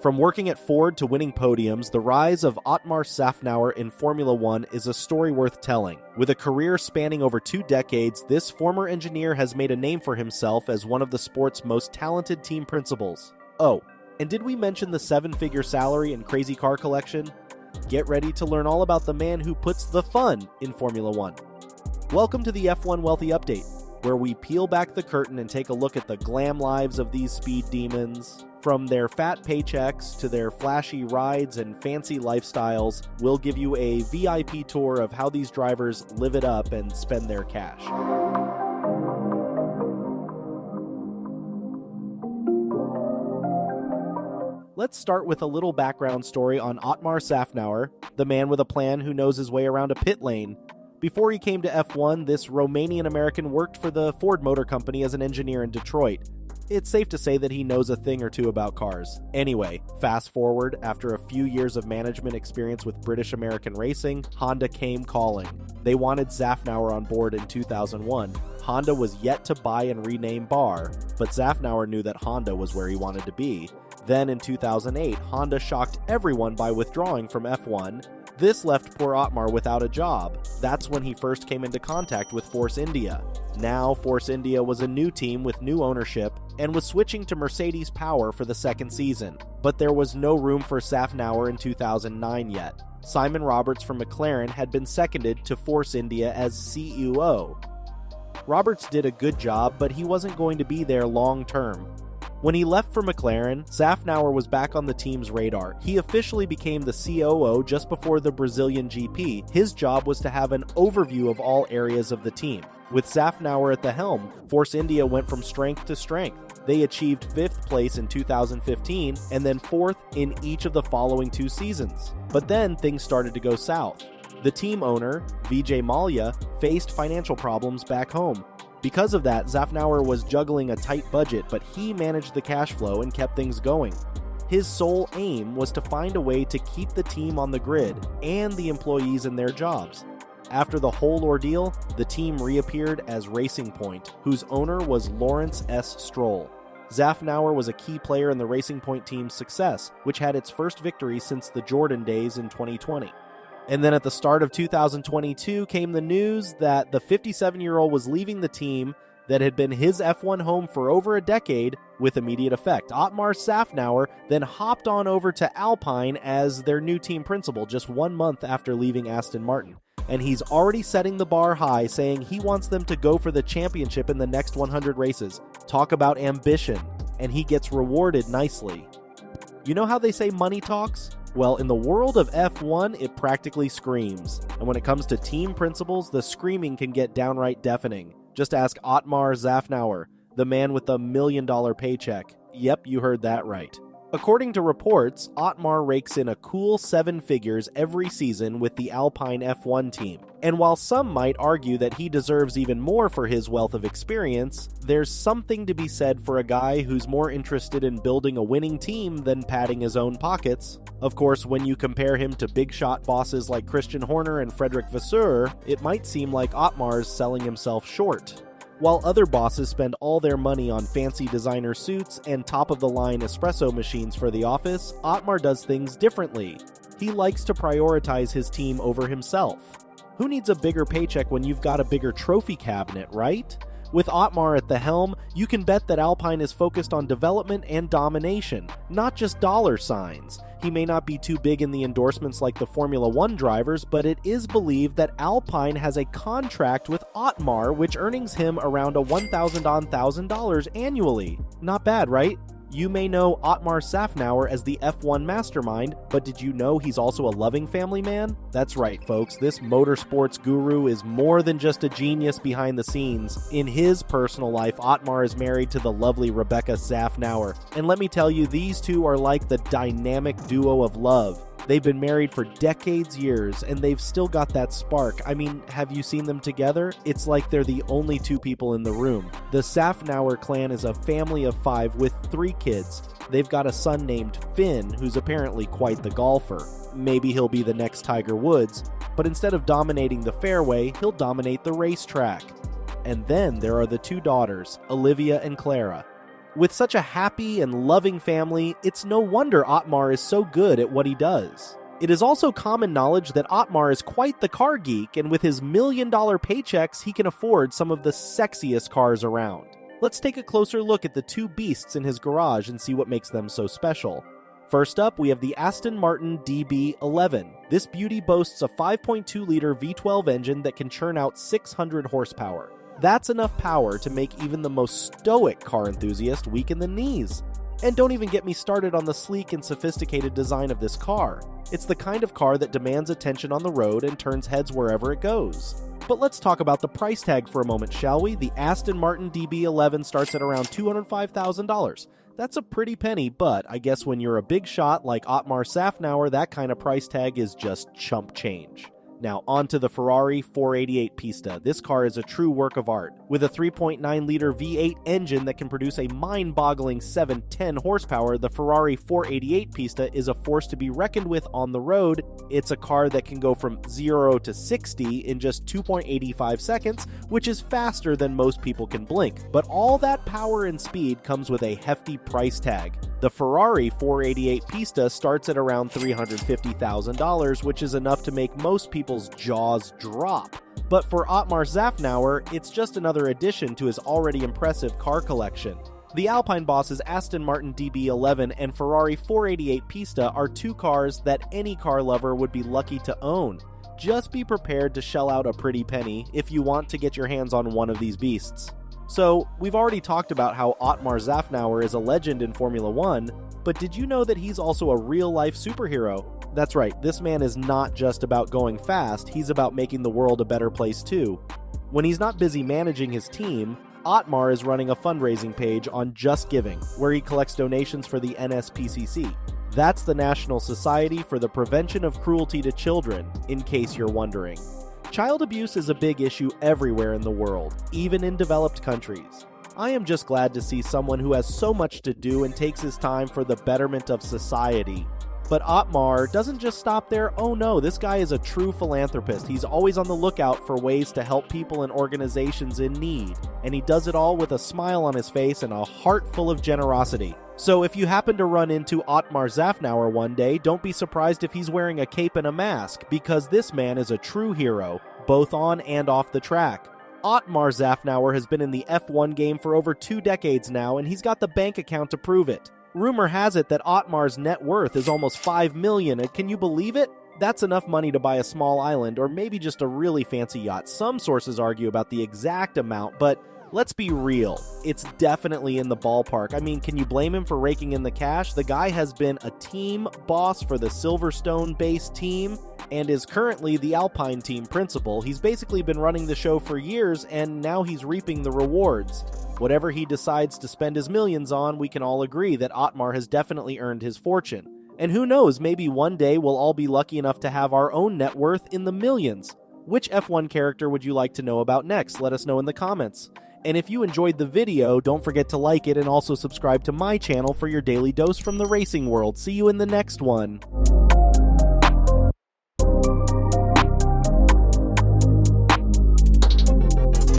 From working at Ford to winning podiums, the rise of Otmar Szafnauer in Formula One is a story worth telling. With a career spanning over 2 decades, this former engineer has made a name for himself as one of the sport's most talented team principals. Oh, and did we mention the 7-figure salary and crazy car collection? Get ready to learn all about the man who puts the fun in Formula One. Welcome to the F1 Wealthy Update, where we peel back the curtain and take a look at the glam lives of these speed demons. From their fat paychecks to their flashy rides and fancy lifestyles, we'll give you a VIP tour of how these drivers live it up and spend their cash. Let's start with a little background story on Otmar Szafnauer, the man with a plan who knows his way around a pit lane. Before he came to F1, this Romanian-American worked for the Ford Motor Company as an engineer in Detroit. It's safe to say that he knows a thing or two about cars. Anyway, fast forward, after a few years of management experience with British American racing, Honda came calling. They wanted Szafnauer on board in 2001. Honda was yet to buy and rename Bar, but Szafnauer knew that Honda was where he wanted to be. Then in 2008, Honda shocked everyone by withdrawing from F1. This left poor Otmar without a job. That's when he first came into contact with Force India. Now, Force India was a new team with new ownership and was switching to Mercedes Power for the second season. But there was no room for Szafnauer in 2009 yet. Simon Roberts from McLaren had been seconded to Force India as CEO. Roberts did a good job, but he wasn't going to be there long term. When he left for McLaren, Szafnauer was back on the team's radar. He officially became the COO just before the Brazilian GP. His job was to have an overview of all areas of the team. With Szafnauer at the helm, Force India went from strength to strength. They achieved 5th place in 2015 and then 4th in each of the following 2 seasons. But then things started to go south. The team owner, Vijay Mallya, faced financial problems back home. Because of that, Szafnauer was juggling a tight budget, but he managed the cash flow and kept things going. His sole aim was to find a way to keep the team on the grid and the employees in their jobs. After the whole ordeal, the team reappeared as Racing Point, whose owner was Lawrence S. Stroll. Szafnauer was a key player in the Racing Point team's success, which had its first victory since the Jordan days in 2020. And then at the start of 2022 came the news that the 57-year-old was leaving the team that had been his F1 home for over a decade with immediate effect. Otmar Szafnauer then hopped on over to Alpine as their new team principal just 1 month after leaving Aston Martin. And he's already setting the bar high, saying he wants them to go for the championship in the next 100 races. Talk about ambition. And he gets rewarded nicely. You know how they say money talks? Well, in the world of F1, it practically screams. And when it comes to team principals, the screaming can get downright deafening. Just ask Otmar Szafnauer, the man with the $1 million paycheck. Yep, you heard that right. According to reports, Otmar rakes in a cool 7 figures every season with the Alpine F1 team. And while some might argue that he deserves even more for his wealth of experience, there's something to be said for a guy who's more interested in building a winning team than padding his own pockets. Of course, when you compare him to big shot bosses like Christian Horner and Frederick Vasseur, it might seem like Otmar's selling himself short. While other bosses spend all their money on fancy designer suits and top-of-the-line espresso machines for the office, Otmar does things differently. He likes to prioritize his team over himself. Who needs a bigger paycheck when you've got a bigger trophy cabinet, right? With Otmar at the helm, you can bet that Alpine is focused on development and domination, not just dollar signs. He may not be too big in the endorsements like the Formula One drivers, but it is believed that Alpine has a contract with Otmar, which earns him around $1,000 annually. Not bad, right? You may know Otmar Szafnauer as the F1 mastermind, but did you know he's also a loving family man? That's right, folks. This motorsports guru is more than just a genius behind the scenes. In his personal life, Otmar is married to the lovely Rebecca Szafnauer. And let me tell you, these two are like the dynamic duo of love. They've been married for years, and they've still got that spark. I mean, have you seen them together? It's like they're the only 2 people in the room. The Szafnauer clan is a family of 5 with 3 kids. They've got a son named Finn, who's apparently quite the golfer. Maybe he'll be the next Tiger Woods, but instead of dominating the fairway, he'll dominate the racetrack. And then there are the 2 daughters, Olivia and Clara. With such a happy and loving family, it's no wonder Otmar is so good at what he does. It is also common knowledge that Otmar is quite the car geek, and with his million-dollar paychecks, he can afford some of the sexiest cars around. Let's take a closer look at the two beasts in his garage and see what makes them so special. First up, we have the Aston Martin DB11. This beauty boasts a 5.2-liter V12 engine that can churn out 600 horsepower. That's enough power to make even the most stoic car enthusiast weak in the knees. And don't even get me started on the sleek and sophisticated design of this car. It's the kind of car that demands attention on the road and turns heads wherever it goes. But let's talk about the price tag for a moment, shall we? The Aston Martin DB11 starts at around $205,000. That's a pretty penny, but I guess when you're a big shot like Otmar Szafnauer, that kind of price tag is just chump change. Now, on to the Ferrari 488 Pista. This car is a true work of art. With a 3.9-liter V8 engine that can produce a mind-boggling 710 horsepower, the Ferrari 488 Pista is a force to be reckoned with on the road. It's a car that can go from 0 to 60 in just 2.85 seconds, which is faster than most people can blink. But all that power and speed comes with a hefty price tag. The Ferrari 488 Pista starts at around $350,000, which is enough to make most people's jaws drop. But for Otmar Szafnauer, it's just another addition to his already impressive car collection. The Alpine boss's Aston Martin DB11 and Ferrari 488 Pista are two cars that any car lover would be lucky to own. Just be prepared to shell out a pretty penny if you want to get your hands on one of these beasts. So, we've already talked about how Otmar Szafnauer is a legend in Formula 1, but did you know that he's also a real-life superhero? That's right, this man is not just about going fast, he's about making the world a better place too. When he's not busy managing his team, Otmar is running a fundraising page on Just Giving, where he collects donations for the NSPCC. That's the National Society for the Prevention of Cruelty to Children, in case you're wondering. Child abuse is a big issue everywhere in the world, even in developed countries. I am just glad to see someone who has so much to do and takes his time for the betterment of society. But Otmar doesn't just stop there. Oh no, this guy is a true philanthropist. He's always on the lookout for ways to help people and organizations in need. And he does it all with a smile on his face and a heart full of generosity. So if you happen to run into Otmar Szafnauer one day, don't be surprised if he's wearing a cape and a mask, because this man is a true hero, both on and off the track. Otmar Szafnauer has been in the F1 game for over 2 decades now, and he's got the bank account to prove it. Rumor has it that Otmar's net worth is almost $5 million, and can you believe it? That's enough money to buy a small island, or maybe just a really fancy yacht. Some sources argue about the exact amount, but let's be real, it's definitely in the ballpark. I mean, can you blame him for raking in the cash? The guy has been a team boss for the Silverstone-based team and is currently the Alpine team principal. He's basically been running the show for years, and now he's reaping the rewards. Whatever he decides to spend his millions on, we can all agree that Otmar has definitely earned his fortune. And who knows, maybe one day we'll all be lucky enough to have our own net worth in the millions. Which F1 character would you like to know about next? Let us know in the comments. And if you enjoyed the video, don't forget to like it and also subscribe to my channel for your daily dose from the racing world. See you in the next one.